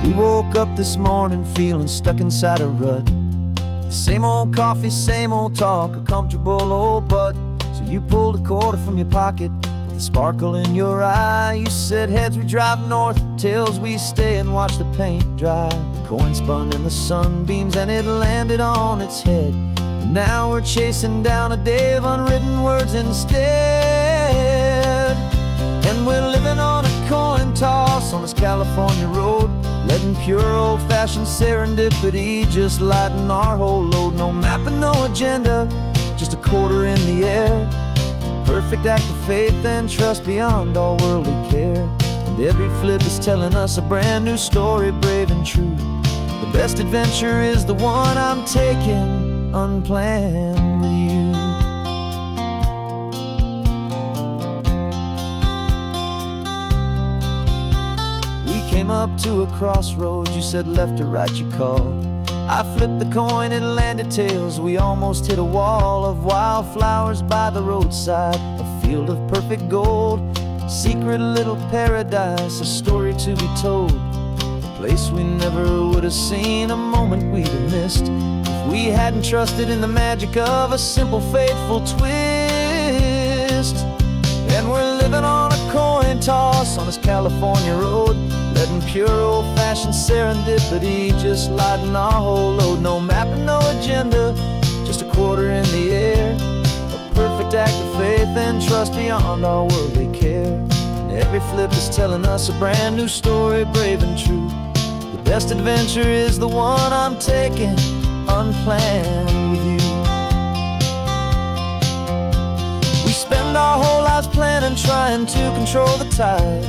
We woke up this morning feeling stuck inside a rut. Same old coffee, same old talk, a comfortable old butt. So you pulled a quarter from your pocket with a sparkle in your eye. You said, heads we drive north, tails we stay and watch the paint dry. The coin spun in the sunbeams and it landed on its head. And now we're chasing down a day of unwritten words instead. And we're living on a coin toss on this California road, letting pure old-fashioned serendipity just lighten our whole load. No map and no agenda, just a quarter in the air. Perfect act of faith and trust beyond all worldly care. And every flip is telling us a brand new story, brave and true. The best adventure is the one I'm taking unplanned with you. Came up to a crossroads, you said left or right you called. I flipped the coin, it landed tails. We almost hit a wall of wildflowers by the roadside, a field of perfect gold, secret little paradise, a story to be told, a place we never would have seen, a moment we'd have missed if we hadn't trusted in the magic of a simple faithful twist. And we're living on a coin toss on this California road, letting pure old-fashioned serendipity just lighten our whole load. No map and no agenda, just a quarter in the air. A perfect act of faith and trust beyond our worldly care. And every flip is telling us a brand new story, brave and true. The best adventure is the one I'm taking unplanned with you. We spend our whole lives planning, trying to control the tide,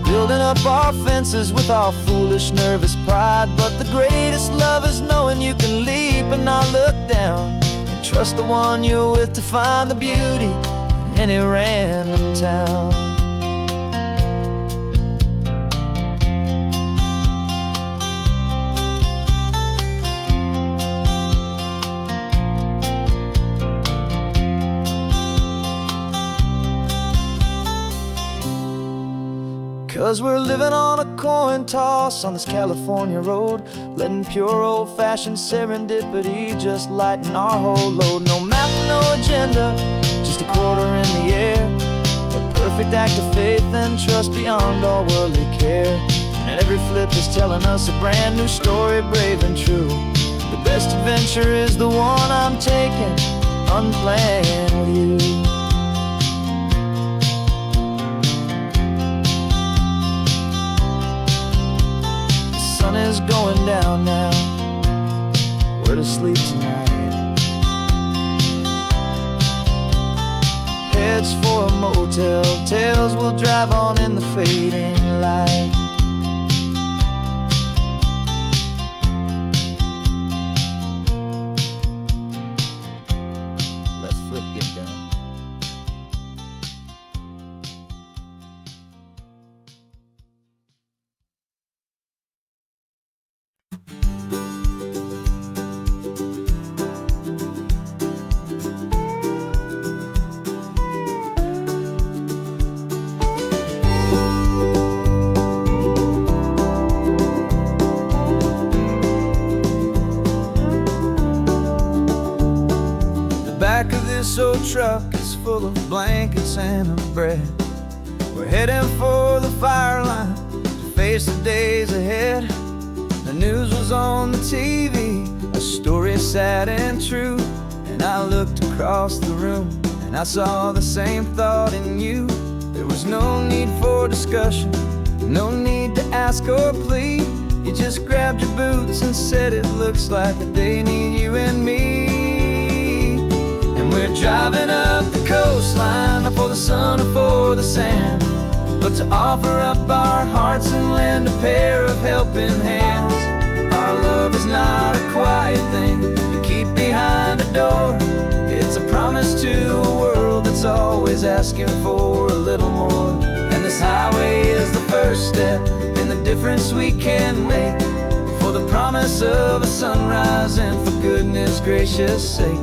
building up our fences with our foolish, nervous pride. But the greatest love is knowing you can leap and not look down, and trust the one you're with to find the beauty in any random town. 'Cause we're living on a coin toss on this California road, letting pure old-fashioned serendipity just lighten our whole load. No map, no agenda, just a quarter in the air. A perfect act of faith and trust beyond all worldly care. And every flip is telling us a brand new story, brave and true. The best adventure is the one I'm taking unplanned with you. Sun is going down now, we're to sleep tonight. Heads for a motel, tails will drive on in the fading light. Let's flip get down. Back of this old truck is full of blankets and a bread. We're heading for the fire line to face the days ahead. The news was on the TV, a story sad and true. And I looked across the room and I saw the same thought in you. There was no need for discussion, no need to ask or plead. You just grabbed your boots and said it looks like a day need you and me. We're driving up the coastline, not for the sun or for the sand, but to offer up our hearts and lend a pair of helping hands. Our love is not a quiet thing you keep behind a door. It's a promise to a world that's always asking for a little more. And this highway is the first step in the difference we can make, for the promise of a sunrise and for goodness gracious sake.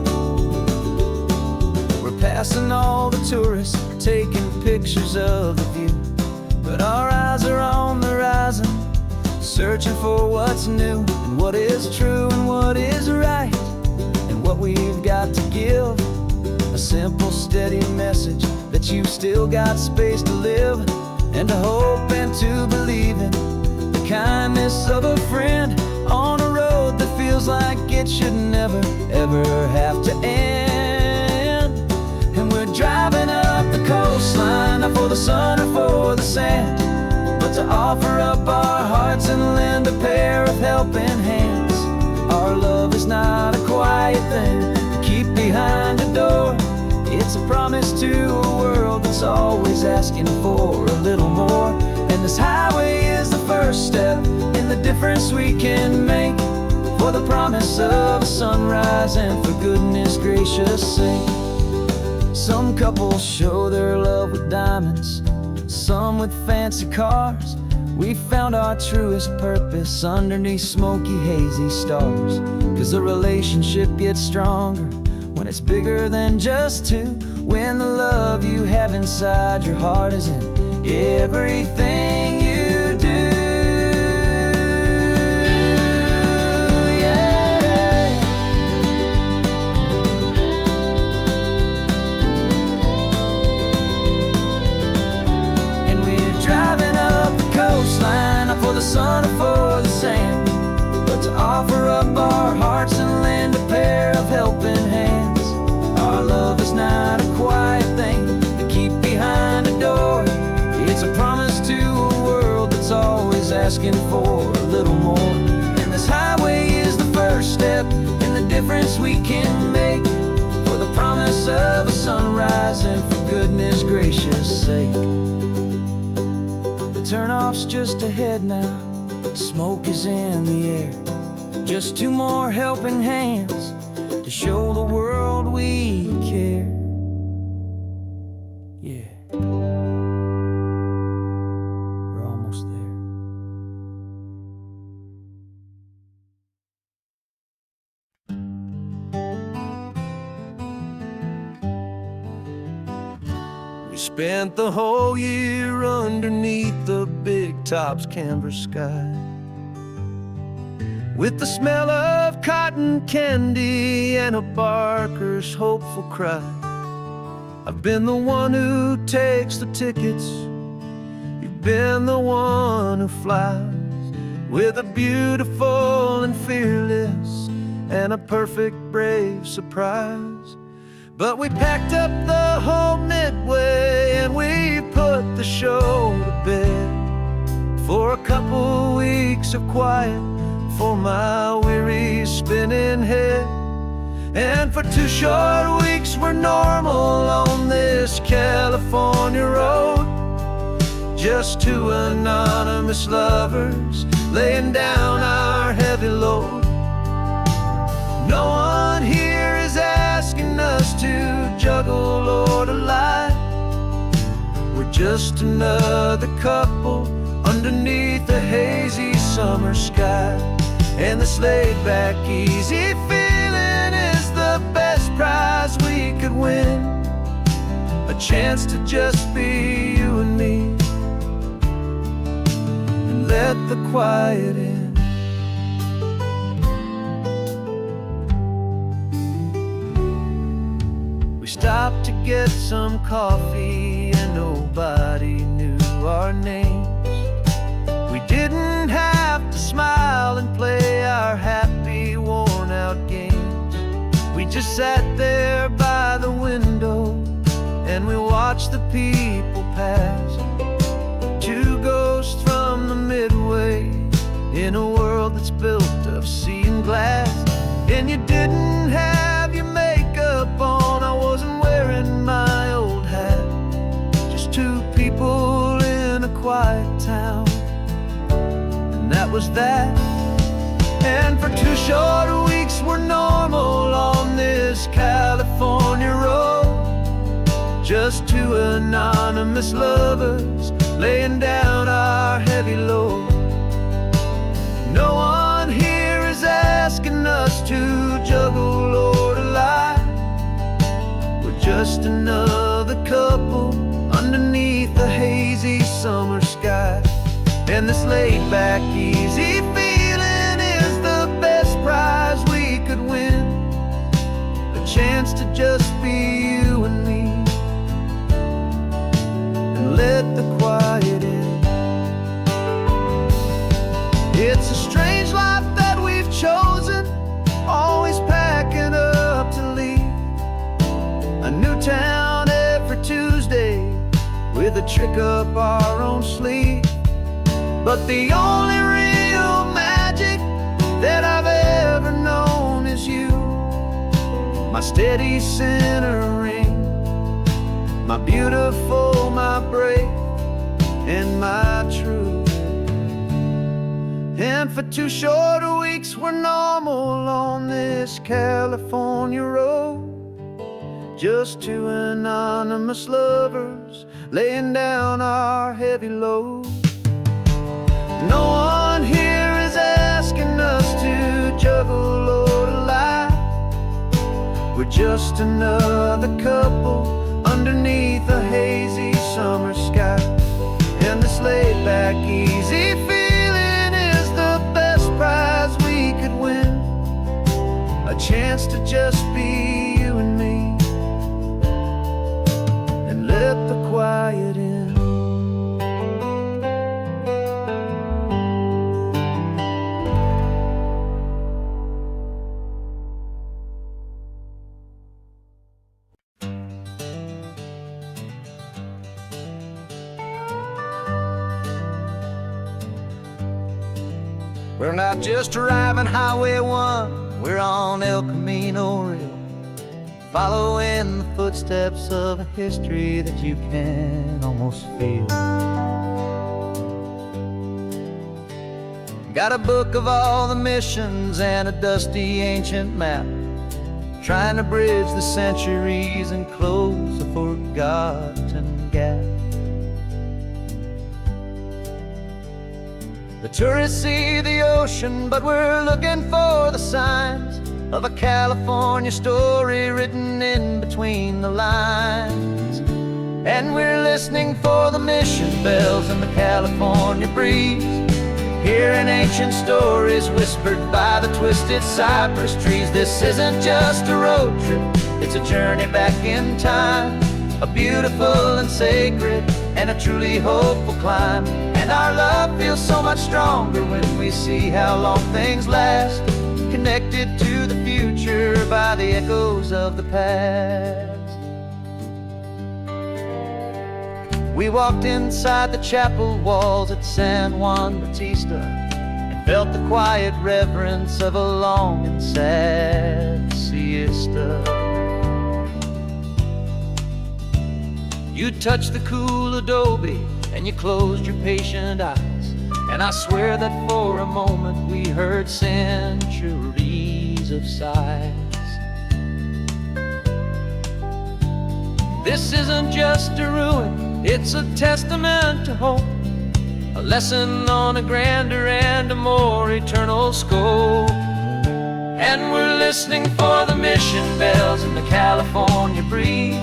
Passing all the tourists, taking pictures of the view, but our eyes are on the horizon, searching for what's new, and what is true, and what is right, and what we've got to give. A simple, steady message that you've still got space to live, and to hope and to believe in the kindness of a friend on a road that feels like it should never, ever have to end. And we're driving up the coastline, not for the sun or for the sand, but to offer up our hearts and lend a pair of helping hands. Our love is not a quiet thing to keep behind a door. It's a promise to a world that's always asking for a little more. And this highway is the first step in the difference we can make, for the promise of a sunrise and for goodness gracious sake. Some couples show their love with diamonds, some with fancy cars. We found our truest purpose underneath smoky, hazy stars. 'Cause a relationship gets stronger when it's bigger than just two, when the love you have inside your heart is in everything you do. Yeah. And we're driving up the coastline, not for the sun or for the sand, but to offer up our hearts and lend a pair of helping hands. Our love is not a quiet thing to keep behind a door. It's a promise to a world that's always asking for a little more. And this highway is the first step in the difference we can make, for the promise of a sunrise and for goodness gracious sake. The turnoff's just ahead now, smoke is in the air. Just two more helping hands to show the world we care. Yeah, we're almost there. We spent the whole year underneath the big top's canvas sky, with the smell of cotton candy and a barker's hopeful cry. I've been the one who takes the tickets, you've been the one who flies, with a beautiful and fearless and a perfect brave surprise. But we packed up the whole Midway and we put the show to bed, for a couple weeks of quiet for my weary spinning head. And for 2 short weeks we're normal on this California road, just two anonymous lovers laying down our heavy load. No one here is asking us to juggle or to lie. We're just another couple underneath a hazy summer sky. And this laid-back, easy feeling is the best prize we could win, a chance to just be you and me, and let the quiet in. We stopped to get some coffee and nobody knew our names. We didn't have to smile and play our happy, worn-out games. We just sat there by the window and we watched the people pass, two ghosts from the Midway in a world that's built of sea and glass. And you didn't have your makeup on, I wasn't wearing my old hat, just two people in a quiet town, that was that. And for 2 short weeks we're normal on this California road, just two anonymous lovers laying down our heavy load. No one here is asking us to juggle or to lie. We're just another couple underneath the hazy summer sky. And this laid-back, easy feeling is the best prize we could win. A chance to just be you and me, and let the quiet in. It's a strange life that we've chosen, always packing up to leave. A new town every Tuesday, with a trick up our own sleeve. But the only real magic that I've ever known is you, my steady centering, my beautiful, my brave, and my true. And for 2 short weeks we're normal on this California road, just 2 anonymous lovers laying down our heavy load. No one here is asking us to juggle or to lie. We're just another couple underneath a hazy summer sky. And this laid-back, easy feeling is the best prize we could win. A chance to just be you and me, and let the quiet in. We're not just driving Highway 1, we're on El Camino Real, following the footsteps of a history that you can almost feel. Got a book of all the missions and a dusty ancient map, trying to bridge the centuries and close a forgotten gap. The tourists see the ocean, but we're looking for the signs of a California story written in between the lines. And we're listening for the mission bells in the California breeze, hearing ancient stories whispered by the twisted cypress trees. This isn't just a road trip, it's a journey back in time, a beautiful and sacred and a truly hopeful climb. And our love feels so much stronger when we see how long things last, connected to the future by the echoes of the past. We walked inside the chapel walls at San Juan Bautista and felt the quiet reverence of a long and sad siesta. You touched the cool adobe and you closed your patient eyes, and I swear that for a moment we heard centuries of sighs. This isn't just a ruin, it's a testament to hope, a lesson on a grander and a more eternal scope. And we're listening for the mission bells in the California breeze,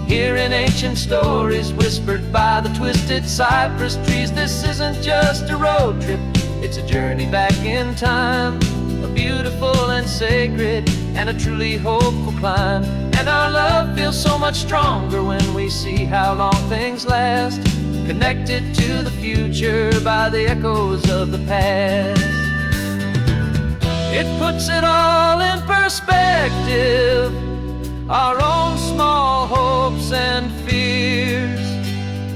hearing ancient stories whispered by the twisted cypress trees. This isn't just a road trip, it's a journey back in time, a beautiful and sacred and a truly hopeful climb. And our love feels so much stronger when we see how long things last, connected to the future by the echoes of the past. It puts it all in perspective, our own small hopes and fears,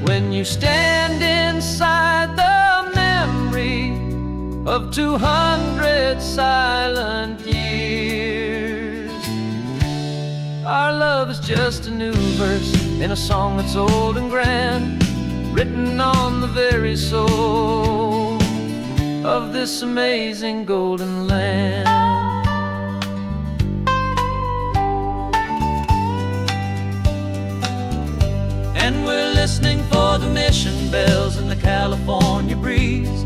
when you stand inside the memory of 200 silent years. Our love is just a new verse in a song that's old and grand, written on the very soul of this amazing golden land. And we're listening for the mission bells in the California breeze,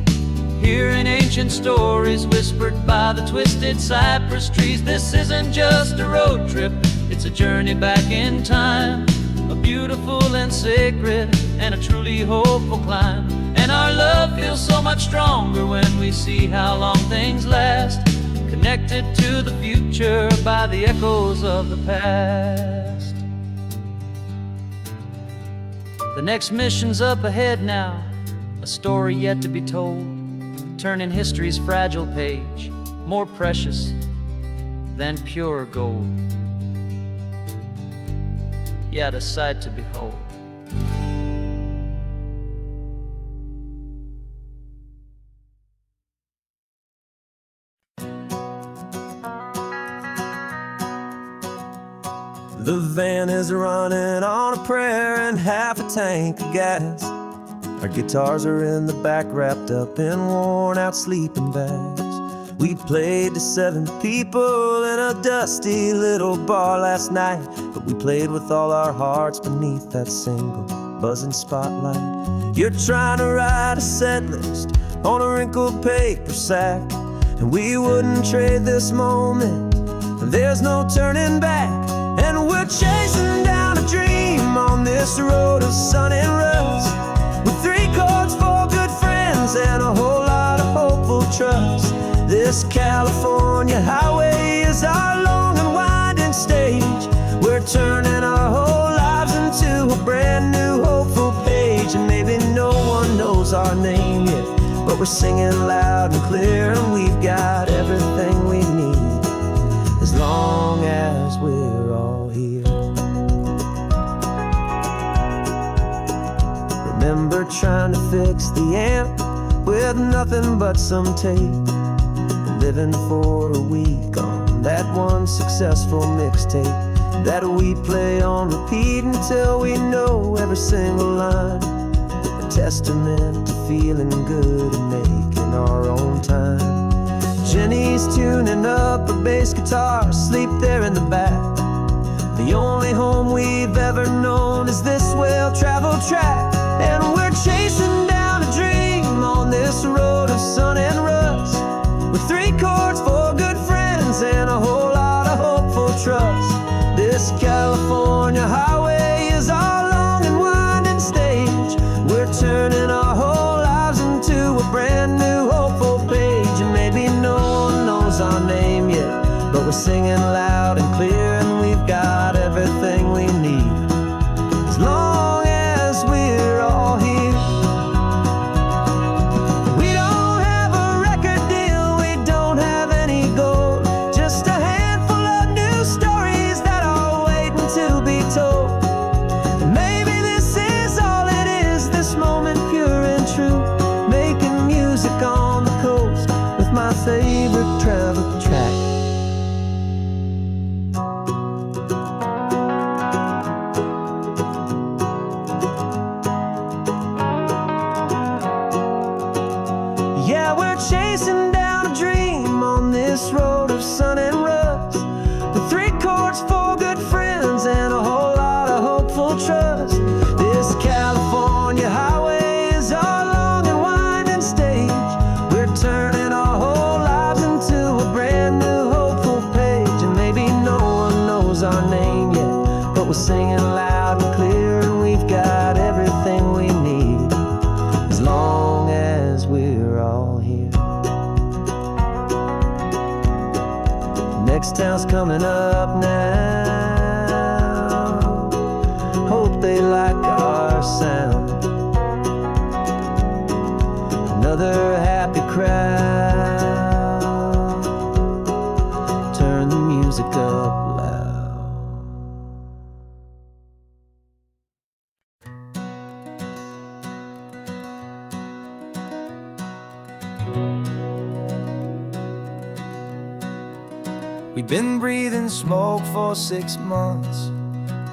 hearing ancient stories whispered by the twisted cypress trees. This isn't just a road trip, it's a journey back in time, a beautiful and sacred and a truly hopeful climb. And our love feels so much stronger when we see how long things last, connected to the future by the echoes of the past. The next mission's up ahead now, a story yet to be told, turning history's fragile page more precious than pure gold. Yet a sight to behold. The van is running on a prayer and half a tank of gas. Our guitars are in the back, wrapped up in worn-out sleeping bags. We played to 7 people in a dusty little bar last night, but we played with all our hearts beneath that single buzzing spotlight. You're trying to write a set list on a wrinkled paper sack, and we wouldn't trade this moment. There's no turning back. And we're chasing down a dream on this road of sun and rust, with 3 chords, 4 good friends, and a whole lot of hopeful trust. This California highway is our long and winding stage. We're turning our whole lives into a brand new hopeful page. And maybe no one knows our name yet, but we're singing loud and clear, and we've got everything we need, as long as we're all here. Remember trying to fix the amp with nothing but some tape, living for a week on that one successful mixtape that we play on repeat until we know every single line. A testament to feeling good and making our own time. Jenny's tuning up her bass guitar, asleep there in the back. The only home we've ever known is this well-traveled track. And we're chasing down a dream on this road of sun and rust, with 3 chords, 4 good friends, and a whole lot of hopeful trust. This California highway is our long and winding stage. We're turning our whole lives into a brand new hopeful page. And maybe no one knows our name yet, but we're singing loud and clear, and we've got everything we need, as long as we're all here. We don't have a record deal, we don't have any gold, just a handful of new stories that are waiting to be told. And maybe this is all it is, this moment pure and true, making music on the coast with my favorite travel track. Yeah, we're chasing down a dream on this road of sun and rust, with 3 chords, 4 good friends, and a whole lot of hopeful trust. This California highway is our long and winding stage. We're turning our whole lives into a brand new hopeful page. And maybe no one knows our name yet, but we're singing loud and clear, and we've got everything we need, as long as we're all here. Next town's coming up now, hope they like our sound. Another happy crowd, turn the music up loud. We've been breathing smoke for 6 months,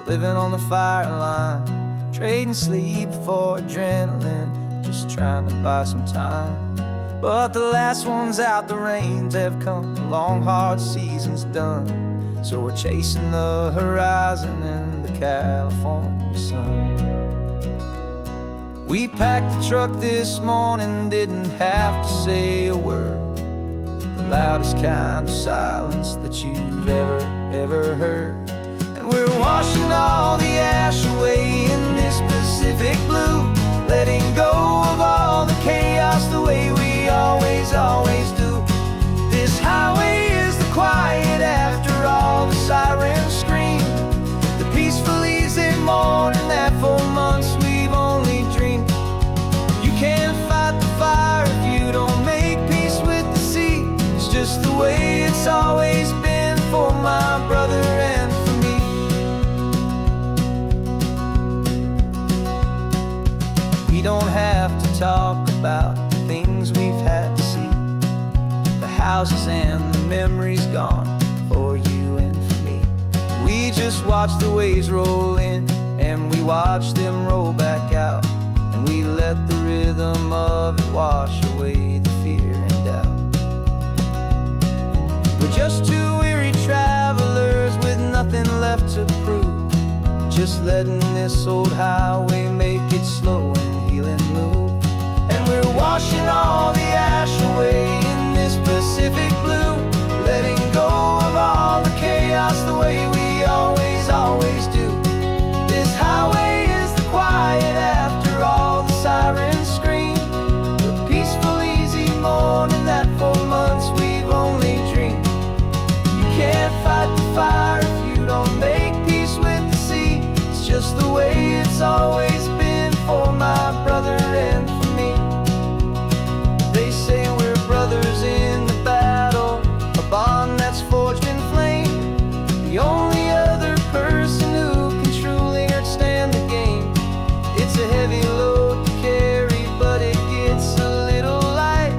living on the fire line, trading sleep for adrenaline, just trying to buy some time. But the last one's out, the rains have come, the long hard season's done, so we're chasing the horizon in the California sun. We packed the truck this morning, didn't have to say a word, the loudest kind of silence that you've ever heard. And we're washing all the ash away in this Pacific blue, letting go of all the chaos the way we houses and the memories gone for you and for me. We just watch the waves roll in, and we watch them roll back out, and we let the rhythm of it wash away the fear and doubt. We're just two weary travelers with nothing left to prove, just letting this old highway make its slow and healing move. And we're washing all the ash away in this Pacific blue, letting go of all the chaos the way we always, always do. This highway is the quiet after all the sirens scream, the peaceful, easy morning that for months we've only dreamed. You can't fight the fire if you don't make peace with the sea. It's just the way it's always been for my brother and for me. They say we're brothers in the battle, a bond that's forged in flame. The only other person who can truly understand the game. It's a heavy load to carry, but it gets a little light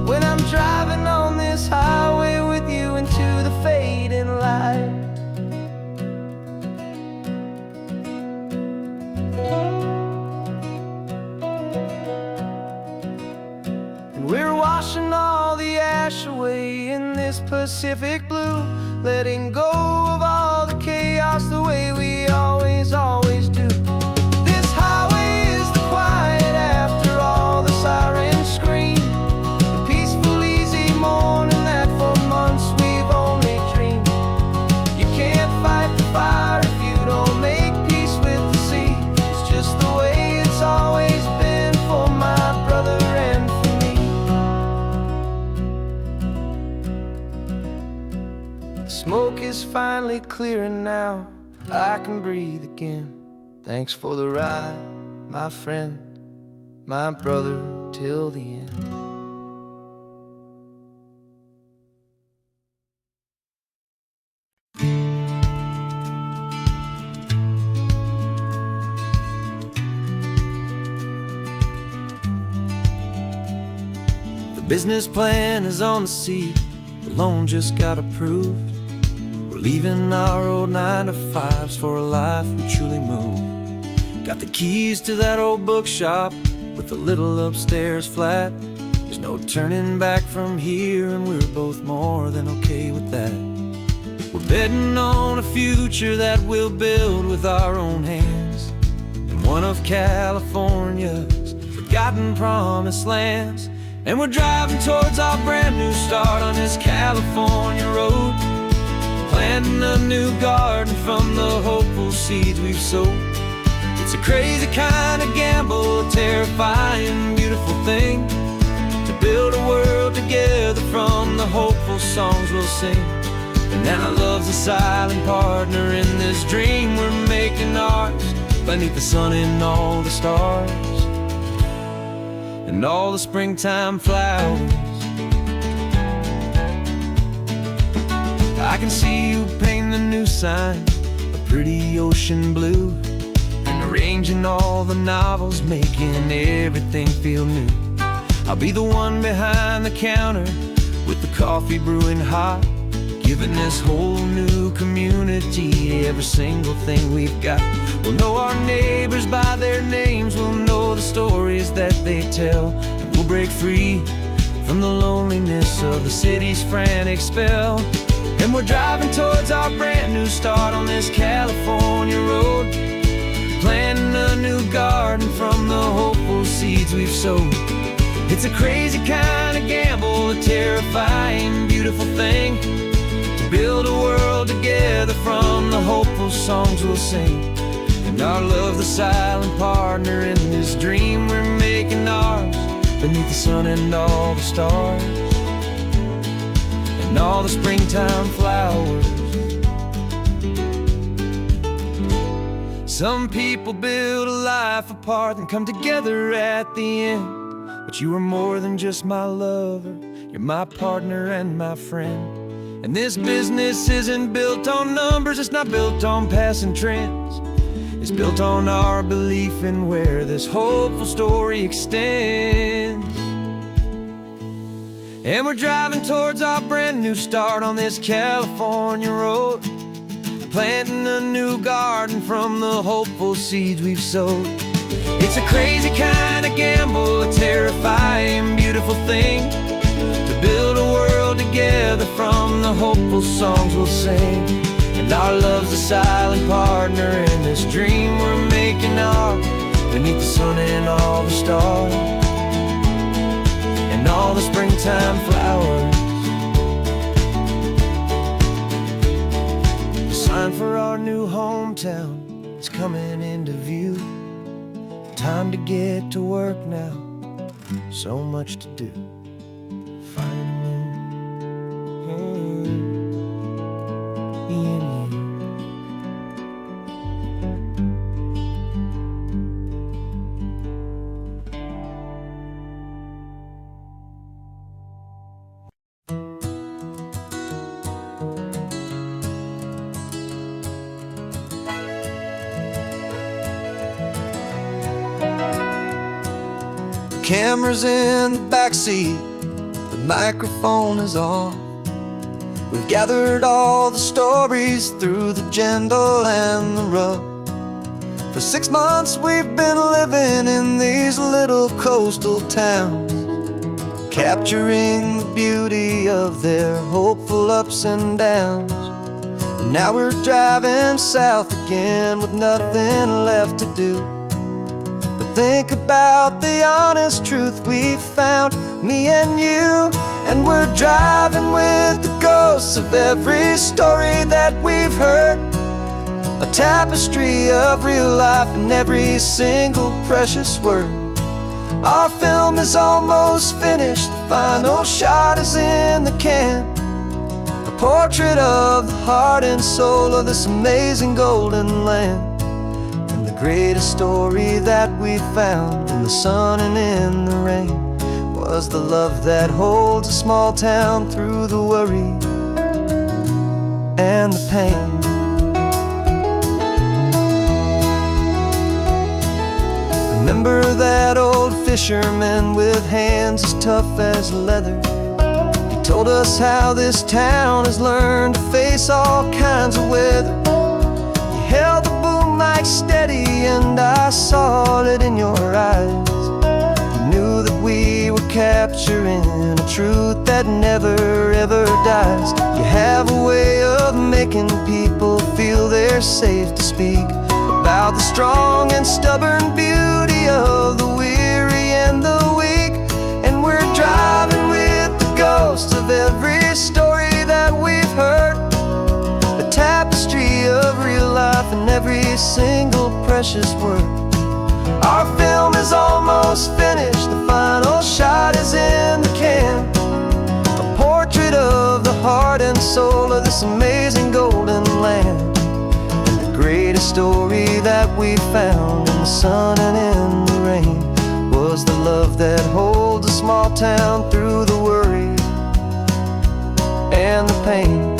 when I'm driving on this highway with you into the fading light. We're washing all the ash away in this Pacific blue, letting go of all the chaos the way we always, always do. This highway is the quiet after all the sirens scream, the peaceful, easy morning that for months we've only dreamed. You can't fight the fire if you don't make peace with the sea. It's just the way it's always been for my brother and for me. Smoke is finally clearing now, I can breathe again. Thanks for the ride, my friend, my brother, till the end. The business plan is on the seat, the loan just got approved. We're leaving our old 9-to-5s for a life we truly move. Got the keys to that old bookshop with the little upstairs flat. There's no turning back from here, and we're both more than okay with that. We're betting on a future that we'll build with our own hands, in one of California's forgotten promised lands. And we're driving towards our brand new start on this California road, planting a new garden from the hopeful seeds we've sowed. It's a crazy kind of gamble, a terrifying, beautiful thing, to build a world together from the hopeful songs we'll sing. And now love's a silent partner in this dream we're making ours, beneath the sun and all the stars and all the springtime flowers. I can see you painting a new sign, a pretty ocean blue, and arranging all the novels, making everything feel new. I'll be the one behind the counter with the coffee brewing hot, giving this whole new community every single thing we've got. We'll know our neighbors by their names, we'll know the stories that they tell, and we'll break free from the loneliness of the city's frantic spell. And we're driving towards our brand new start on this California road, planting a new garden from the hopeful seeds we've sowed. It's a crazy kind of gamble, a terrifying, beautiful thing, to build a world together from the hopeful songs we'll sing. And our love, the silent partner in this dream we're making ours, beneath the sun and all the stars and all the springtime flowers. Some people build a life apart and come together at the end, but you are more than just my lover, you're my partner and my friend. And this business isn't built on numbers, it's not built on passing trends. It's built on our belief in where this hopeful story extends. And we're driving towards our brand new start on this California road, planting a new garden from the hopeful seeds we've sowed. It's a crazy kind of gamble, a terrifying, beautiful thing, to build a world together from the hopeful songs we'll sing. And our love's a silent partner in this dream we're making ours, beneath the sun and all the stars, and all the springtime flowers. The sign for our new hometown is coming into view. Time to get to work now, so much to do. Finding in you. Camera's in the backseat, the microphone is on. We've gathered all the stories through the gentle and the rough. For 6 months we've been living in these little coastal towns, capturing the beauty of their hopeful ups and downs. And now we're driving south again with nothing left to do. Think about the honest truth we've found, me and you. And we're driving with the ghosts of every story that we've heard, a tapestry of real life and every single precious word. Our film is almost finished, the final shot is in the can, a portrait of the heart and soul of this amazing golden land. The greatest story that we found in the sun and in the rain was the love that holds a small town through the worry and the pain. Remember that old fisherman with hands as tough as leather? He told us how this town has learned to face all kinds of weather. You held the boom mic steady and I saw it in your eyes. You knew that we were capturing a truth that never ever dies. You have a way of making people feel they're safe to speak about the strong and stubborn beauty of the weary and the weak. And we're driving with the ghosts of every story that we've heard, a tapestry of real life and every single precious word. Our film is almost finished, the final shot is in the can, a portrait of the heart and soul of this amazing golden land. And the greatest story that we found in the sun and in the rain was the love that holds a small town through the worry and the pain.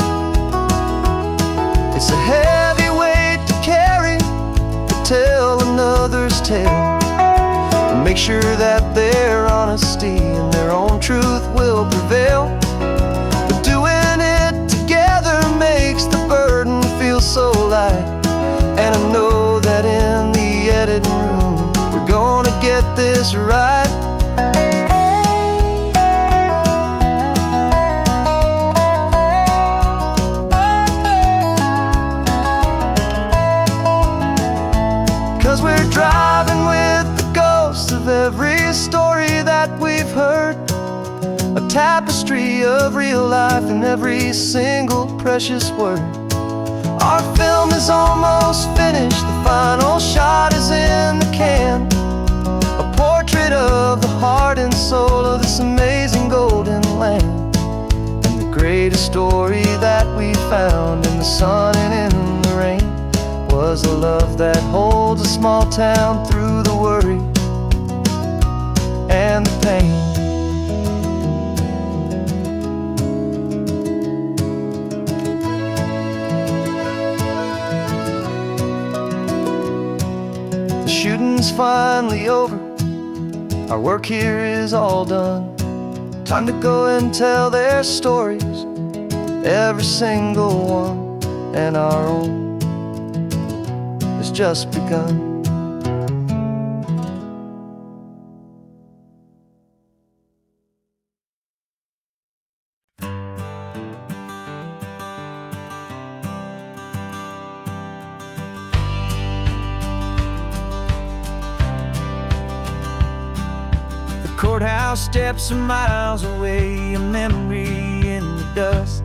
It's a heavy weight to carry, to tell another's tale, and make sure that their honesty and their own truth will prevail. But doing it together makes the burden feel so light. And I know that in the editing room we're gonna get this right. 'Cause we're driving with the ghosts of every story that we've heard, a tapestry of real life and every single precious word. Our film is almost finished, the final shot is in the can, a portrait of the heart and soul of this amazing golden land. And the greatest story that we found in the sun and in the rain was a love that holds a small town through the worry and the pain. The shooting's finally over, our work here is all done. Time to go and tell their stories, every single one, and our own has just begun. Courthouse steps are miles away, a memory in the dust.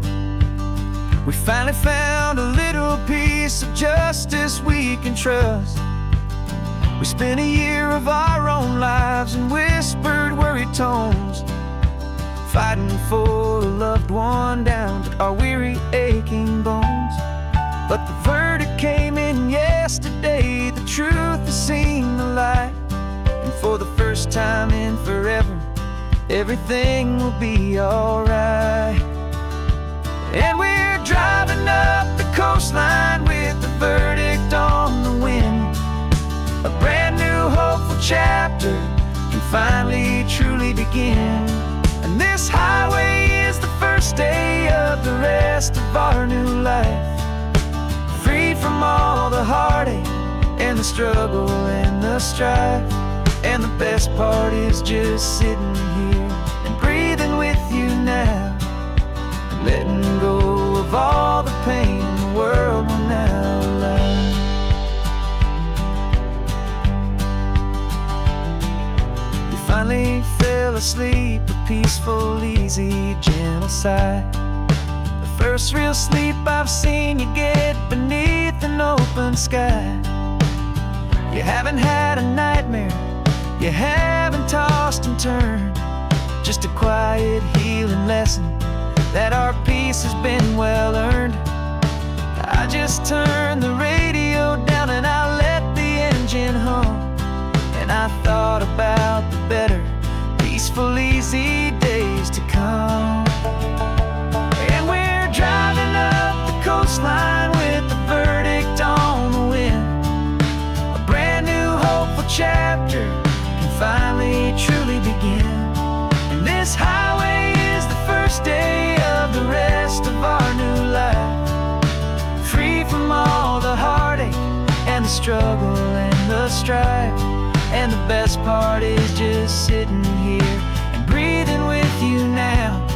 We finally found a little piece of justice we can trust. We spent a year of our own lives in whispered, worried tones, fighting for a loved one down to our weary, aching bones. But the verdict came in yesterday, the truth has seen the light. And for the first time in forever, everything will be alright. And we're driving up the coastline with the verdict on the wind. A brand new hopeful chapter can finally truly begin. And this highway is the first day of the rest of our new life, free from all the heartache and the struggle and the strife. And the best part is just sitting here and breathing with you now, and letting go of all the pain the world will now allow. You finally fell asleep, a peaceful, easy, gentle sigh. The first real sleep I've seen you get beneath an open sky. You haven't had a nightmare, you haven't tossed and turned, just a quiet healing lesson that our peace has been well earned. I just turned the radio down and I let the engine hum, and I thought about the better, peaceful, easy days to come. And we're driving up the coastline with the verdict on the wind. A brand new hopeful chapter finally truly begin. And this highway is the first day of the rest of our new life, free from all the heartache and the struggle and the strife. And the best part is just sitting here and breathing with you now,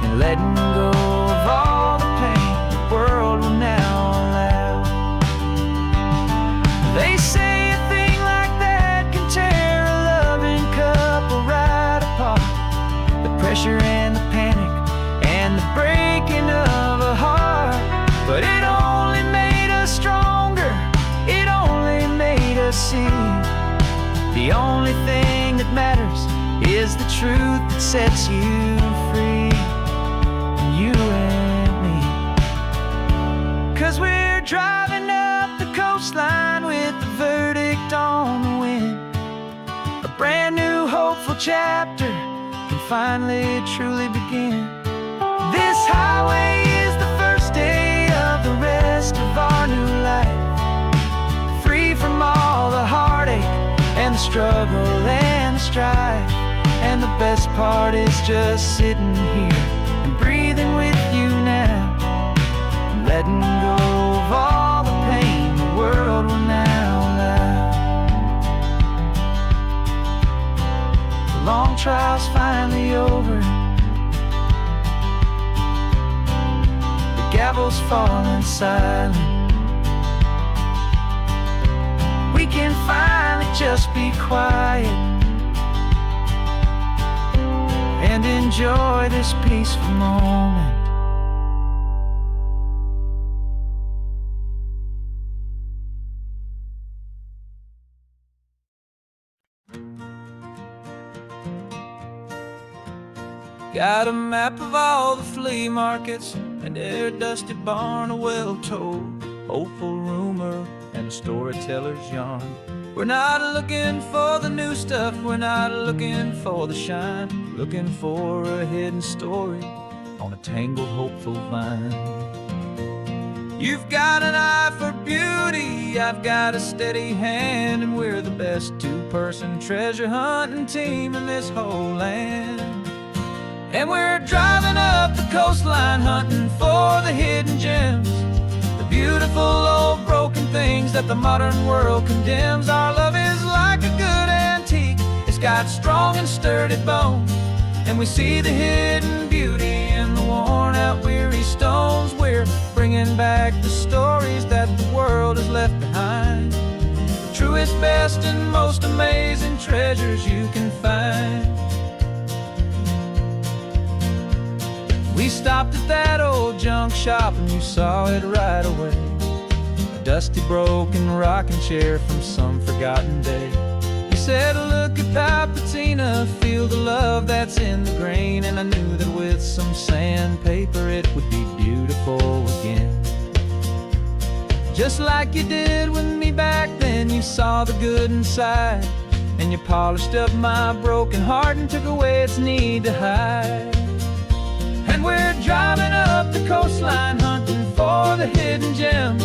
and letting go of all the pain the world will now allow. They say a thing like that can tear couple right apart. The pressure and the panic and the breaking of a heart. But it only made us stronger, it only made us see the only thing that matters is the truth that sets you free, you and me. 'Cause we're driving up the coastline with the verdict on the wind. A brand new hopeful chapter can finally truly begin. This highway is the first day of the rest of our new life, free from all the heartache and the struggle and the strife. And the best part is just sitting here and breathing with you now, and letting go of all the pain the world will now allow. Long trial's finally over, the gavel's falling silent. We can finally just be quiet and enjoy this peaceful moment. Got a map of all the flea markets and their dusty barn, a well-told hopeful rumor and a storyteller's yarn. We're not looking for the new stuff, we're not looking for the shine, looking for a hidden story on a tangled hopeful vine. You've got an eye for beauty, I've got a steady hand, and we're the best two-person treasure hunting team in this whole land. And we're driving up the coastline hunting for the hidden gems, the beautiful old broken things that the modern world condemns. Our love is like a good antique, it's got strong and sturdy bones, and we see the hidden beauty in the worn out weary stones. We're bringing back the stories that the world has left behind, the truest, best, and most amazing treasures you can find. We stopped at that old junk shop and you saw it right away, a dusty, broken rocking chair from some forgotten day. You said, look at that patina, feel the love that's in the grain. And I knew that with some sandpaper it would be beautiful again. Just like you did with me back then, you saw the good inside, and you polished up my broken heart and took away its need to hide. And we're driving up the coastline hunting for the hidden gems,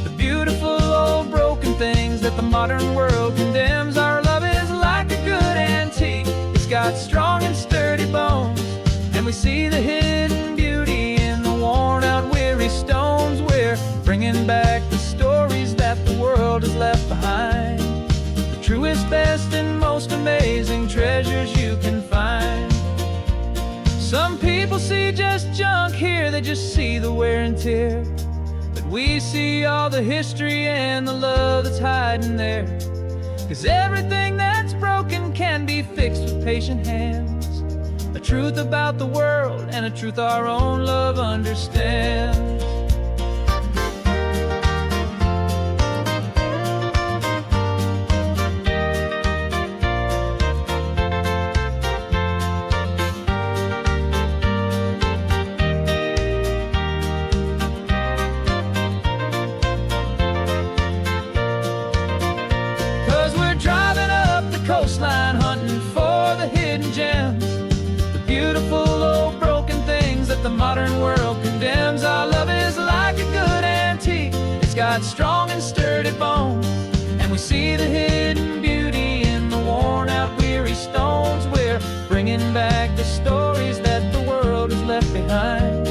the beautiful old broken things that the modern world condemns. Our love is like a good antique, it's got strong and sturdy bones, and we see the hidden beauty in the worn out weary stones. We're bringing back the stories that the world has left behind, the truest, best, and most amazing treasures you can find. Some people see just junk here, they just see the wear and tear, but we see all the history and the love that's hiding there. 'Cause everything that's broken can be fixed with patient hands, a truth about the world and a truth our own love understands. 'Cause we're driving up the coastline hunting for the hidden gems, the beautiful old broken things that the modern world condemns. Our love is like a good antique, it's got strong and sturdy bones, and we see the hidden beauty in the worn out weary stones. We're bringing back the stories that the world has left behind,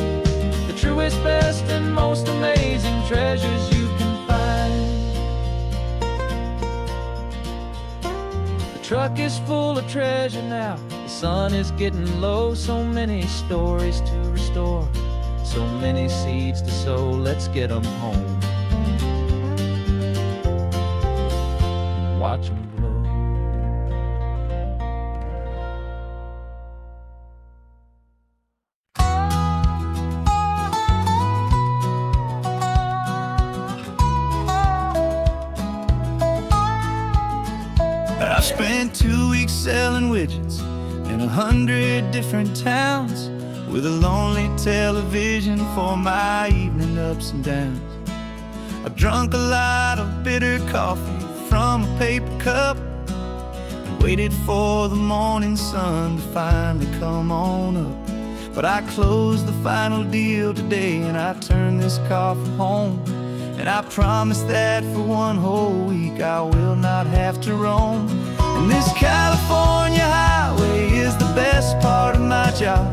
the truest, best, and most amazing treasures you can find. The truck is full of treasure now, the sun is getting low. So many stories to restore, so many seeds to sow. Let's get them home, watch them blow. I spent 2 weeks selling widgets in 100 different towns, with a lonely television for my evening ups and downs. I drunk a lot of bitter coffee from a paper cup and waited for the morning sun to finally come on up. But I closed the final deal today and I turned this car from home, and I promise that for one whole week I will not have to roam. And this California highway is the best part of my job.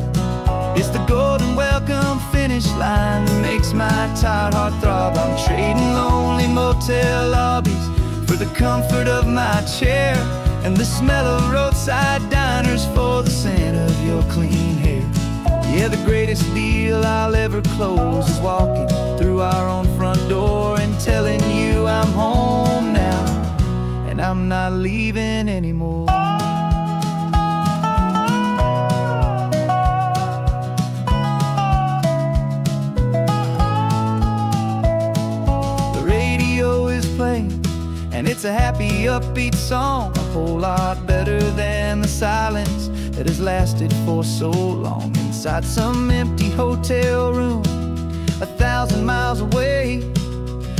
It's the golden welcome finish line that makes my tired heart throb. I'm trading lonely motel lobbies for the comfort of my chair, and the smell of roadside diners for the scent of your clean hair. Yeah, the greatest deal I'll ever close is walking through our own front door and telling you I'm home now, and I'm not leaving anymore. The radio is playing, and it's a happy, upbeat song, a whole lot better than the silence that has lasted for so long. Inside some empty hotel room 1,000 miles away,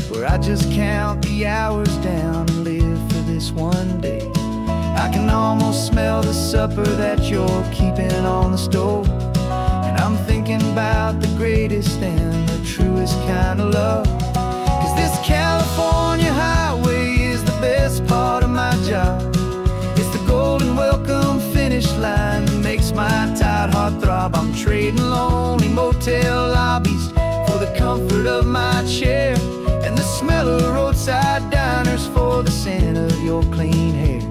where I just count the hours down and live for this one day. I can almost smell the supper that you're keeping on the stove, and I'm thinking about the greatest and the truest kind of love. 'Cause this California highway is the best part of my job. It's the golden welcome finish line that makes my tired tired heartthrob. I'm trading lonely motel lobbies for the comfort of my chair, and the smell of roadside diners for the scent of your clean hair.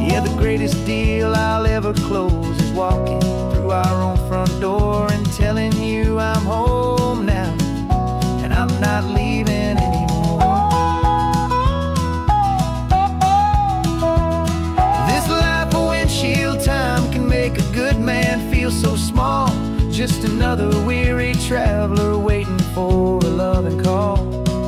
Yeah, the greatest deal I'll ever close is walking through our own front door and telling you I'm home now, and I'm not leaving anymore. This life of windshield time can make a good man feel so small, just another weary traveler waiting for a loving call.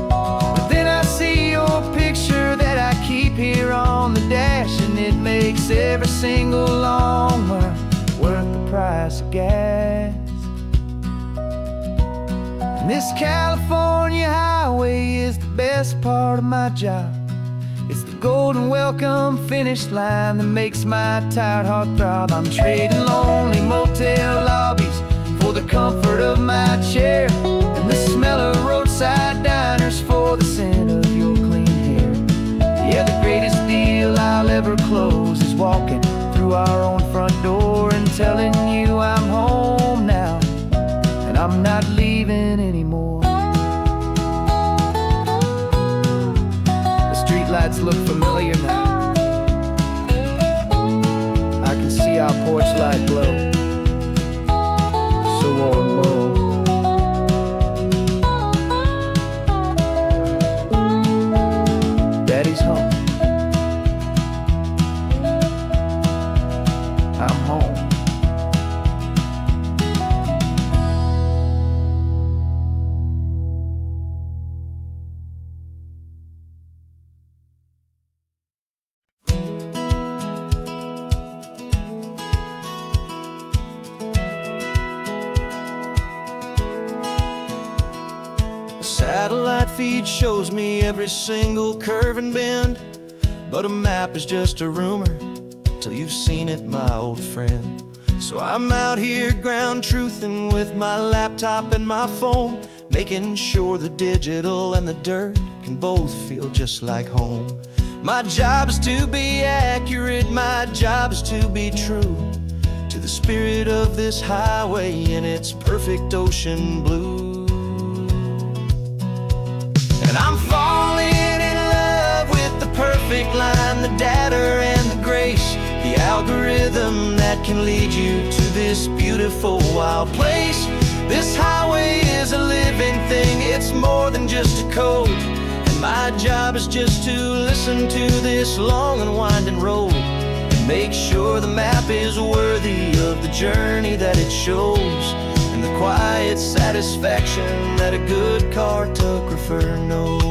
But then I see your picture that I keep here on the dash, and it makes every single long mile worth the price of gas. And this California highway is the best part of my job. It's the golden welcome finish line that makes my tired heart throb. I'm trading lonely motel lobbies for the comfort of my chair, and the smell of roadside diners for the scent of your clean hair. Yeah, the greatest deal I'll ever close is walking through our own front door and telling you I'm home now, and I'm not leaving anymore. The streetlights look familiar now. I can see our porch light glow, so warm, oh. Daddy's home. I'm home. A satellite feed shows me every single curve and bend, but a map is just a rumor till you've seen it, my old friend. So I'm out here ground truthing with my laptop and my phone, making sure the digital and the dirt can both feel just like home. My job is to be accurate, my job is to be true to the spirit of this highway in its perfect ocean blue. And I'm falling in love with the perfect line, the data and the grace, the algorithm that can lead you to this beautiful wild place. This highway is a living thing, it's more than just a code, and my job is just to listen to this long and winding road and make sure the map is worthy of the journey that it shows, and the quiet satisfaction that a good cartographer knows.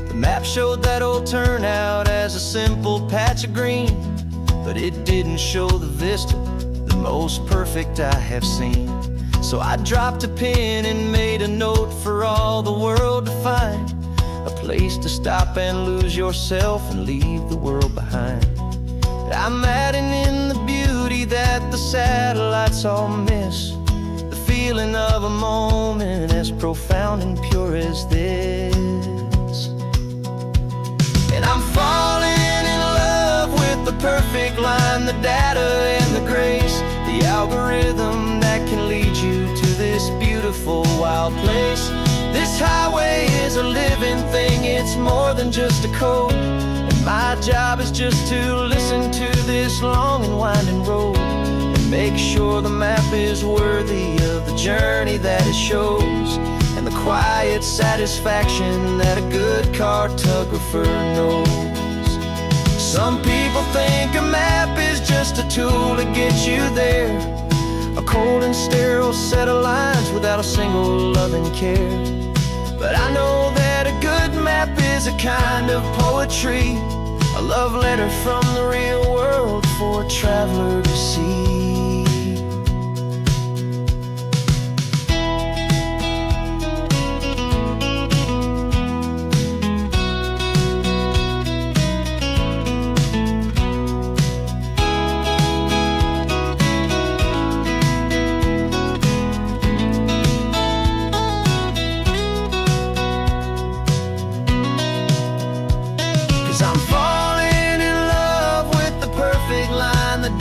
The map showed that old turnout as a simple patch of green, but it didn't show the vista, the most perfect I have seen. So I dropped a pin and made a note for all the world to find, a place to stop and lose yourself and leave the world behind. I'm adding in the beauty that the satellites all miss, the feeling of a moment as profound and pure as this. And I'm falling in love with the perfect line, the data and the grace, the algorithm that can lead you to this beautiful wild place. This highway is a living thing, it's more than just a code, and my job is just to listen to this long and winding road and make sure the map is worthy of the journey that it shows, and the quiet satisfaction that a good cartographer knows. Some people think a map is just a tool to get you there, a cold and sterile set of lines without a single loving care. But I know that a good map is a kind of poetry, a love letter from the real world for a traveler to see. I'm falling in love with the perfect line,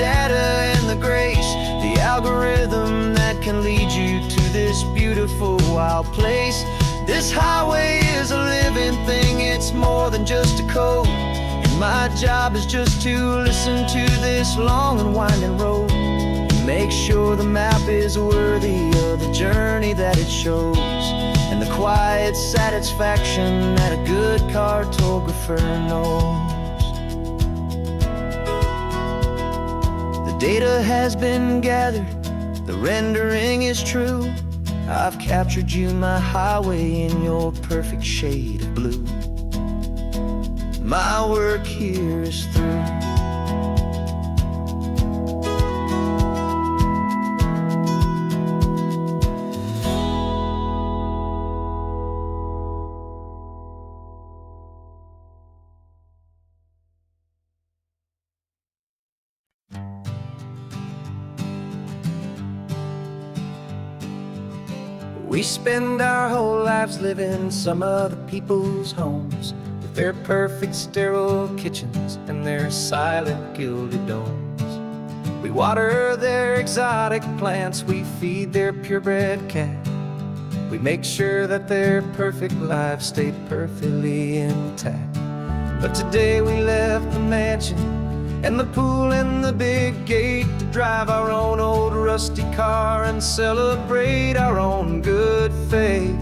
data and the grace, the algorithm that can lead you to this beautiful wild place. This highway is a living thing, it's more than just a code. And my job is just to listen to this long and winding road, and make sure the map is worthy of the journey that it shows, and the quiet satisfaction that a good cartographer knows. The data has been gathered, the rendering is true. I've captured you, my highway, in your perfect shade of blue. My work here is through. We spend our whole lives living some other people's homes, with their perfect sterile kitchens and their silent gilded domes. We water their exotic plants, we feed their purebred cat. We make sure that their perfect lives stay perfectly intact. But today we left the mansion and the pool and the big gate to drive our own old rusty car and celebrate our own good faith.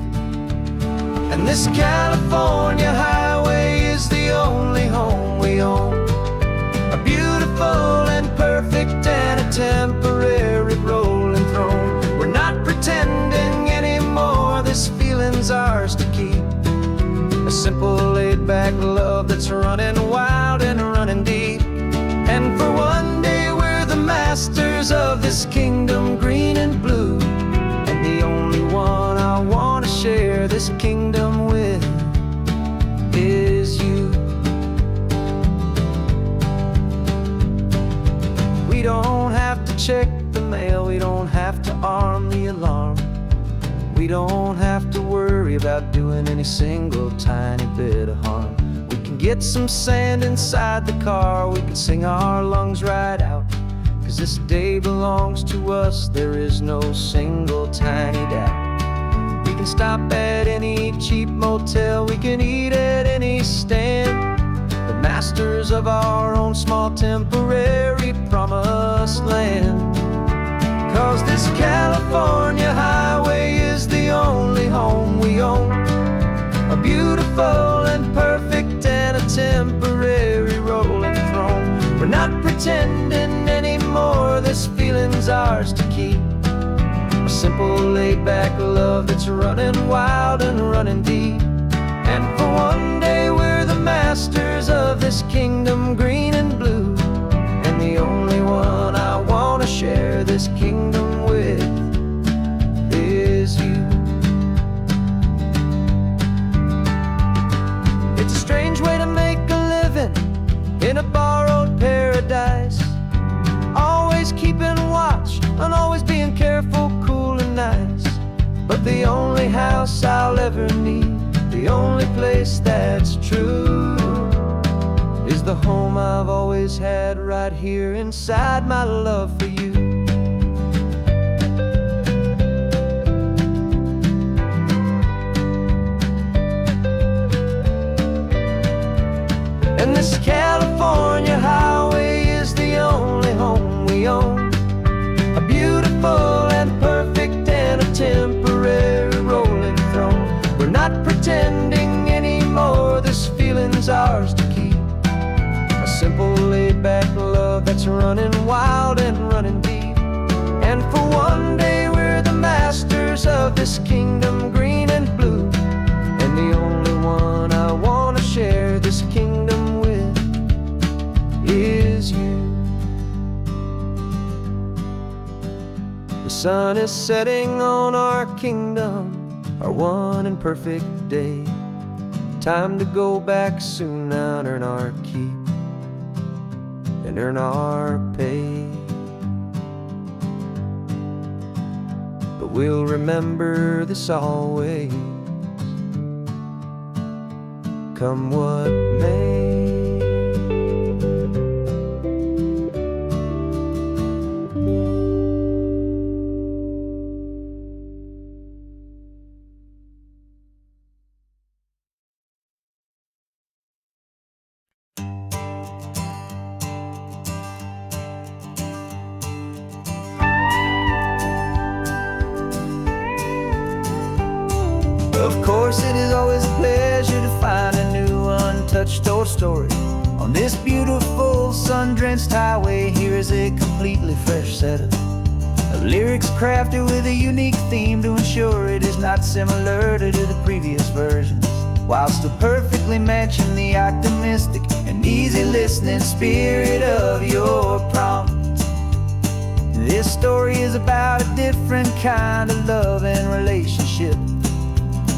And this California highway is the only home we own, a beautiful and perfect and a temporary rolling throne. We're not pretending anymore, this feeling's ours to keep, a simple laid-back love that's running wild and running deep. And for one day we're the masters of this kingdom green and blue, and the only one I want to share this kingdom with is you. We don't have to check the mail, we don't have to arm the alarm, we don't have to worry about doing any single tiny bit of harm. Get some sand inside the car, we can sing our lungs right out, 'cause this day belongs to us, there is no single tiny doubt. We can stop at any cheap motel, we can eat at any stand, the masters of our own small temporary promised land. 'Cause this California highway is the only home we own, a beautiful and perfect and a temporary rolling throne. We're not pretending anymore, this feeling's ours to keep, a simple laid-back love that's running wild and running deep. And for one day we're the masters of this kingdom green and blue, and the only one I want to share this kingdom with is you. It's a strange way to make a living in a borrowed paradise, always keeping watch and always being careful, cool and nice. But the only house I'll ever need, the only place that's true, is the home I've always had right here inside my love for you. And this California highway is the only home we own, a beautiful and perfect and a temporary rolling throne. We're not pretending anymore, this feeling's ours to keep, a simple laid-back love that's running wild and running deep. And for one day we're the masters of this kingdom green and blue, and the only one I want to share this kingdom with is you. The sun is setting on our kingdom, our one and perfect day. Time to go back soon now and earn our keep and earn our pay. But we'll remember this always, come what may. course, it is always a pleasure to find a new untouched old story. On this beautiful sun-drenched highway, here is a completely fresh set of lyrics crafted with a unique theme to ensure it is not similar to the previous versions, while still perfectly matching the optimistic and easy listening spirit of your prompt. This story is about a different kind of love and relationship.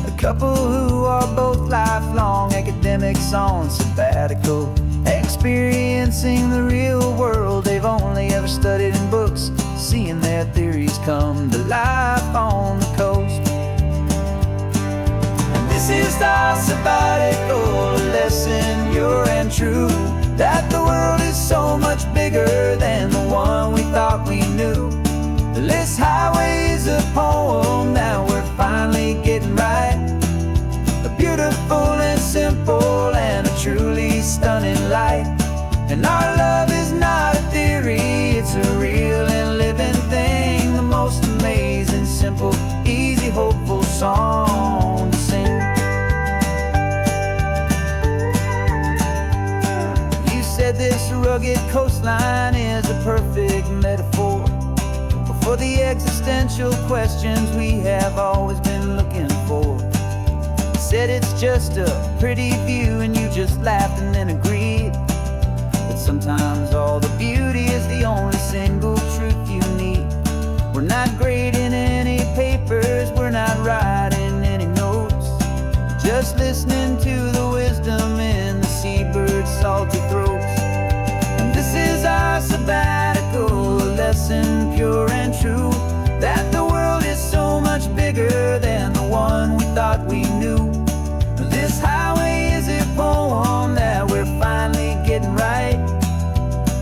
A couple who are both lifelong academics on sabbatical, experiencing the real world they've only ever studied in books, seeing their theories come to life on the coast. And this is our sabbatical lesson, pure and true, that the world is so much bigger than the one we thought we knew. This highway is a poem that we're finally getting right. A beautiful and simple and a truly stunning light. And our love is not a theory, it's a real and living thing. The most amazing, simple, easy, hopeful song to sing. You said this rugged coastline is a perfect metaphor for the existential questions we have always been looking for. Said it's just a pretty view and you just laughed and then agreed. But sometimes all the beauty is the only single truth you need. We're not grading any papers, we're not writing any notes, just listening to the wisdom in the seabird's salty throats. And this is our sabbatical lesson, pure and true, that the world is so much bigger than the one we thought we knew. This highway is a poem that we're finally getting right.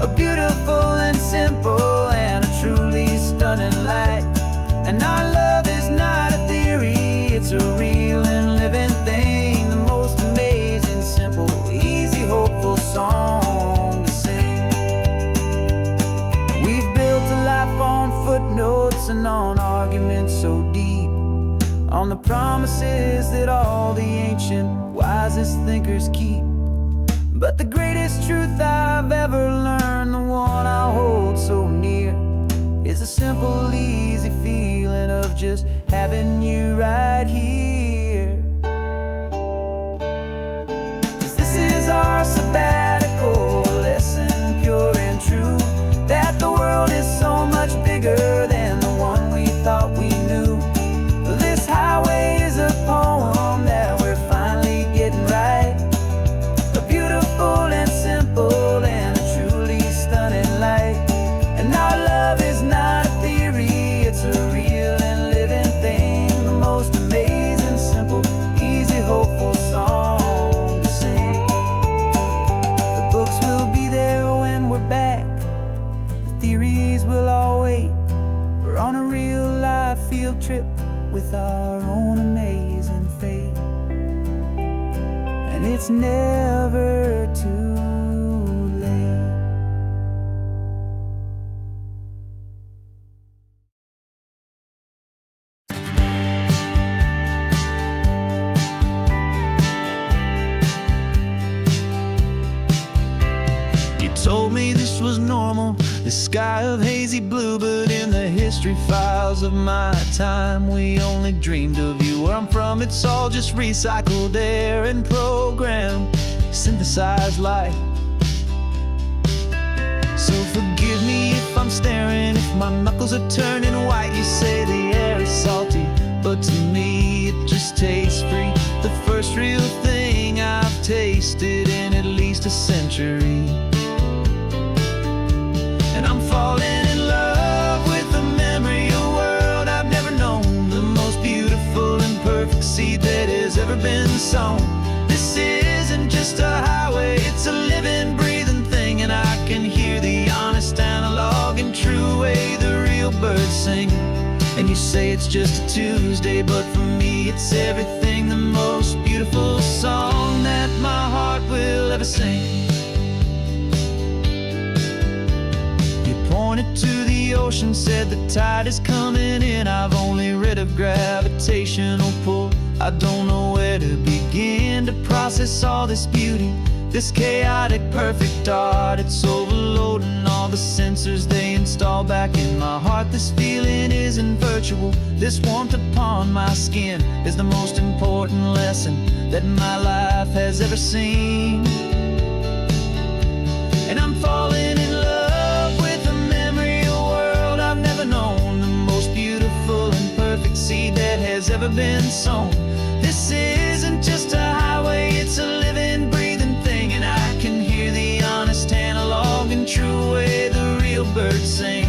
A beautiful and simple and a truly stunning light. And our love is not a theory, it's a real and living thing. The most amazing, simple, easy, hopeful song to sing. We've built a life on footnotes and on arguments so deep, on the promises that all the ancient, wisest thinkers keep. But the greatest truth I've ever learned, the one I hold so near, is a simple, easy feeling of just having you right here. 'Cause this is our sabbatical lesson, pure and true, that the world is so much bigger than the one we thought we knew. This highway is a poem that we're finally getting right. A beautiful and simple and a truly stunning light. And our love is not a theory, it's a real and living thing. The most amazing, simple, easy, hopeful song to sing. The books will be there when we're back, the theories will all wait. We're on a real life field trip with our own amazing fate. And it's never too late. You told me this was normal, the sky of hazy blue, but in the history files of my time, we only dreamed of you. Where I'm from, it's all just recycled air and programmed, synthesized light. So forgive me if I'm staring, if my knuckles are turning white. You say the air is salty, but to me it just tastes free. The first real thing I've tasted in at least a century. And I'm falling in love with the memory of a world I've never known, the most beautiful and perfect seed that has ever been sown. This isn't just a highway, it's a living, breathing thing, and I can hear the honest, analog, and true way the real birds sing. And you say it's just a Tuesday, but for me it's everything, the most beautiful song that my heart will ever sing. Pointed to the ocean, said the tide is coming in. I've only read of gravitational pull, I don't know where to begin to process all this beauty, this chaotic, perfect art. It's overloading all the sensors they install back in my heart. This feeling isn't virtual. This warmth upon my skin is the most important lesson that my life has ever seen. And I'm falling in love with the memory of a world I've never known, the most beautiful and perfect seed that has ever been sown. This isn't just a highway, it's a living, breathing thing. And I can hear the honest analog and true way the real birds sing.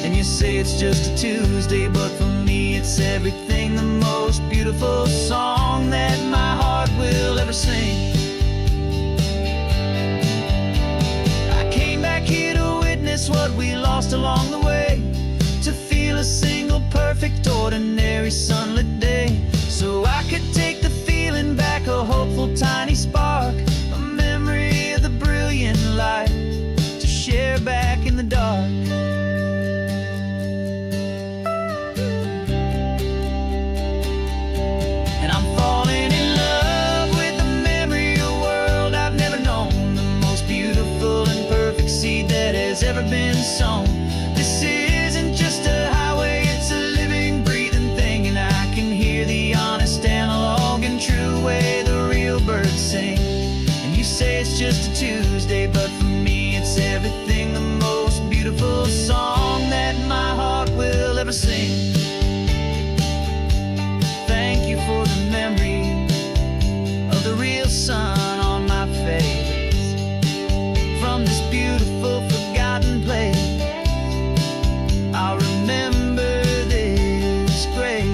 And you say it's just a Tuesday, but for me it's everything, the most beautiful song that my heart will ever sing. I came back here to witness what we lost along the way, to feel a single perfect ordinary sunlit day, so I could take the feeling back, a hopeful tiny spark, a memory of the brilliant light to share back in the dark. And I'm falling in love with the memory of a world I've never known, the most beautiful and perfect seed that has ever been sown. This isn't just a highway, it's a living, breathing thing. And I can hear the honest analog and true way the real birds sing. And you say it's just a Tuesday, but for me it's everything, the most beautiful song that my heart will ever sing. Thank you for the memory of the real sun on my face, from this beautiful forgotten place. I'll remember this grace.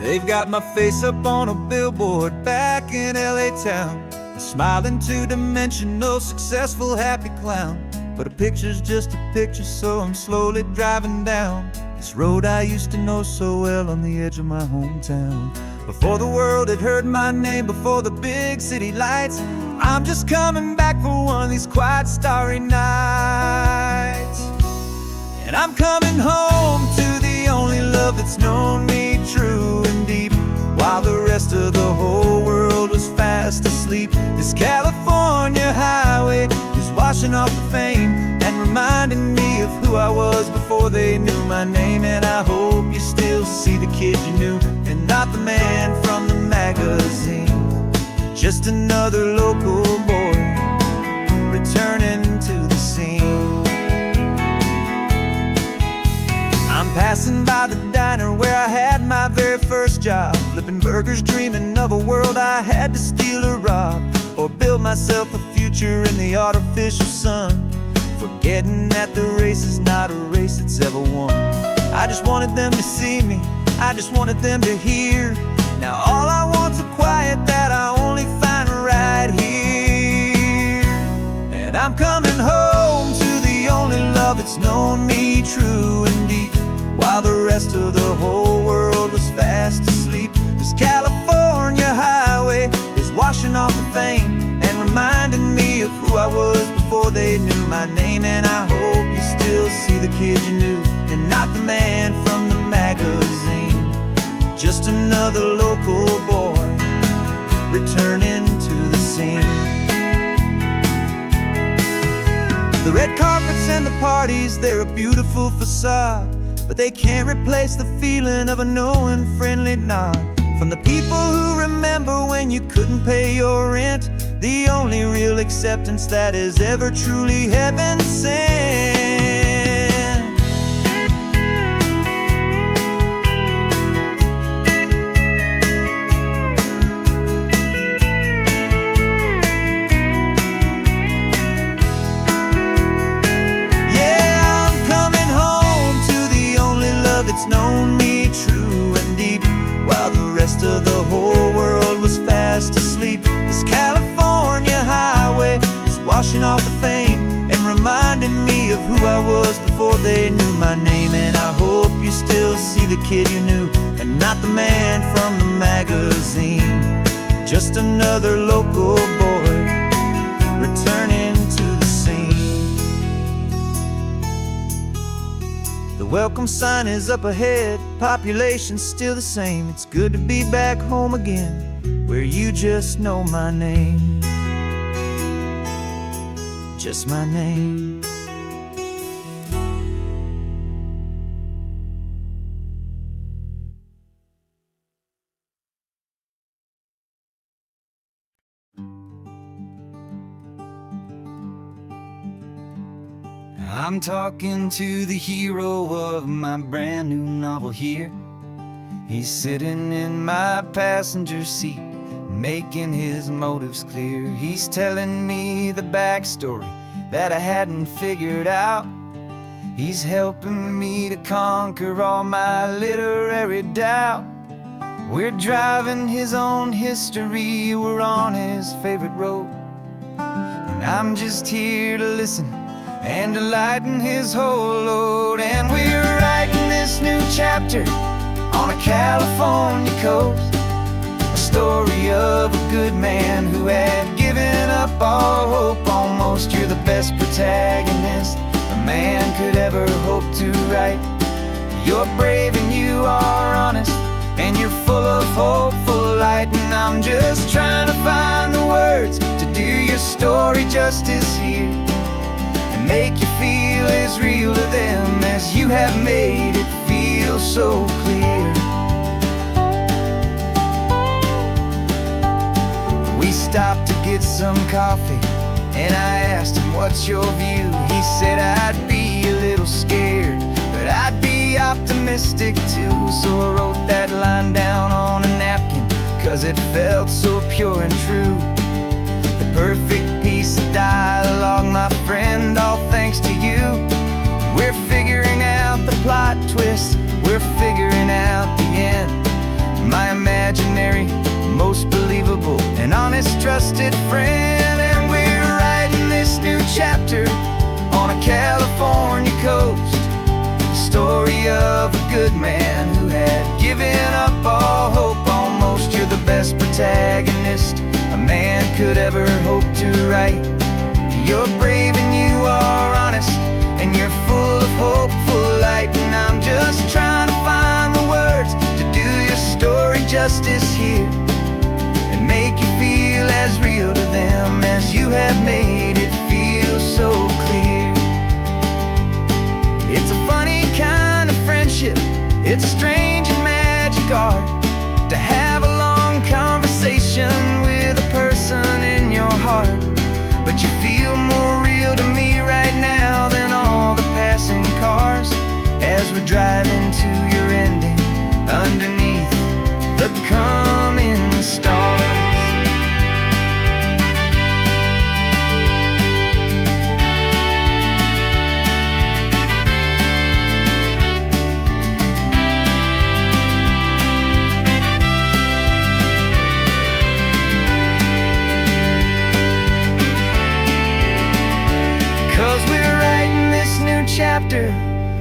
They've got my face up on a billboard back in LA town, a smiling two-dimensional, successful, happy clown. But a picture's just a picture, so I'm slowly driving down this road I used to know so well on the edge of my hometown. Before the world had heard my name, before the big city lights, I'm just coming back for one of these quiet, starry nights. And I'm coming home to the only love that's known me true and deep, while the rest of the whole world was fast asleep. This California highway is washing off the fame and reminding me of who I was before they knew my name. And I hope you still see the kid you knew, and not the man from the magazine. Just another local boy returning to the scene. I'm passing by the diner where I had my very first job, flipping burgers, dreaming of a world I had to steal or rob, or build myself a future in the artificial sun, forgetting that the race is not a race that's ever won. I just wanted them to see me, I just wanted them to hear. Now all I want's a quiet that I only find right here. And I'm coming home to the only love that's known me true and deep, while the rest of the whole world was fast asleep. This California highway is washing off the fame and reminding me of who I was before they knew my name. And I hope you still see the kid you knew, and not the man from the magazine. Just another local boy returning to the scene. The red carpets and the parties, they're a beautiful facade, but they can't replace the feeling of a knowing, friendly nod from the people who remember when you couldn't pay your rent, the only real acceptance that is ever truly heaven sent. It's known me true and deep, while the rest of the whole world was fast asleep. This California highway is washing off the fame and reminding me of of who I was before they knew my name. And I hope you still see the kid you knew, and not the man from the magazine. Just another local boy returning to the scene. The welcome sign is up ahead, population's still the same. It's good to be back home again, where you just know my name. Just my name. I'm talking to the hero of my brand new novel here. He's sitting in my passenger seat, making his motives clear. He's telling me the backstory that I hadn't figured out. He's helping me to conquer all my literary doubt. We're driving his own history, we're on his favorite road, and I'm just here to listen and to lighten his whole load. And we're writing this new chapter on a California coast, a story of a good man who had given up all hope almost. You're the best protagonist a man could ever hope to write. You're brave and you are honest, and you're full of hopeful light. And I'm just trying to find the words to do your story justice here, and make you feel as real to them as you have made it feel so clear. We stopped to get some coffee, and I asked him, what's your view? He said, I'd be a little scared, but I'd be optimistic too. So I wrote that line down on a napkin, 'cause it felt so pure and true. The perfect piece of dialogue, my friend, all thanks to you. We're figuring out the plot twist, we're figuring out the end. My imaginary, most believable and honest trusted friend. And we're writing this new chapter on a California coast, the story of a good man who had given up all hope almost. You're the best protagonist a man could ever hope to write. You're brave and you are honest, and you're full of hopeful light. And I'm just trying to find the words to do your story justice here, and make you feel as real to them as you have made it feel so clear. It's a funny kind of friendship, it's a strange and magic art to have a long conversation with a person in your heart. But you feel more real to me right now than all the passing cars, as we're driving to your ending underneath the coming stars. 'Cause we're writing this new chapter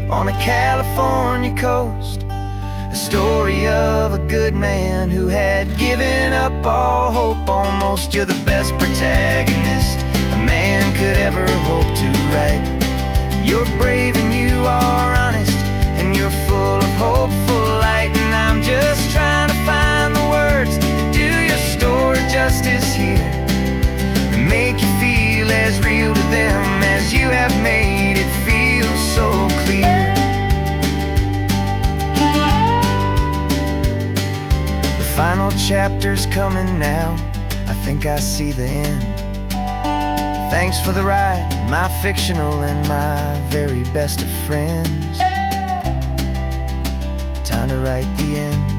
on a California coast, a story of a good man who had given up all hope almost. You're the best protagonist a man could ever hope to write. You're brave and you are honest, and you're full of hopeful light. And I'm just trying to find the words to do your story justice here, and make you feel as real to them as you have made it feel so clear. The final chapter's coming now, I think I see the end. Thanks for the ride, my fictional and my very best of friends. Time to write the end.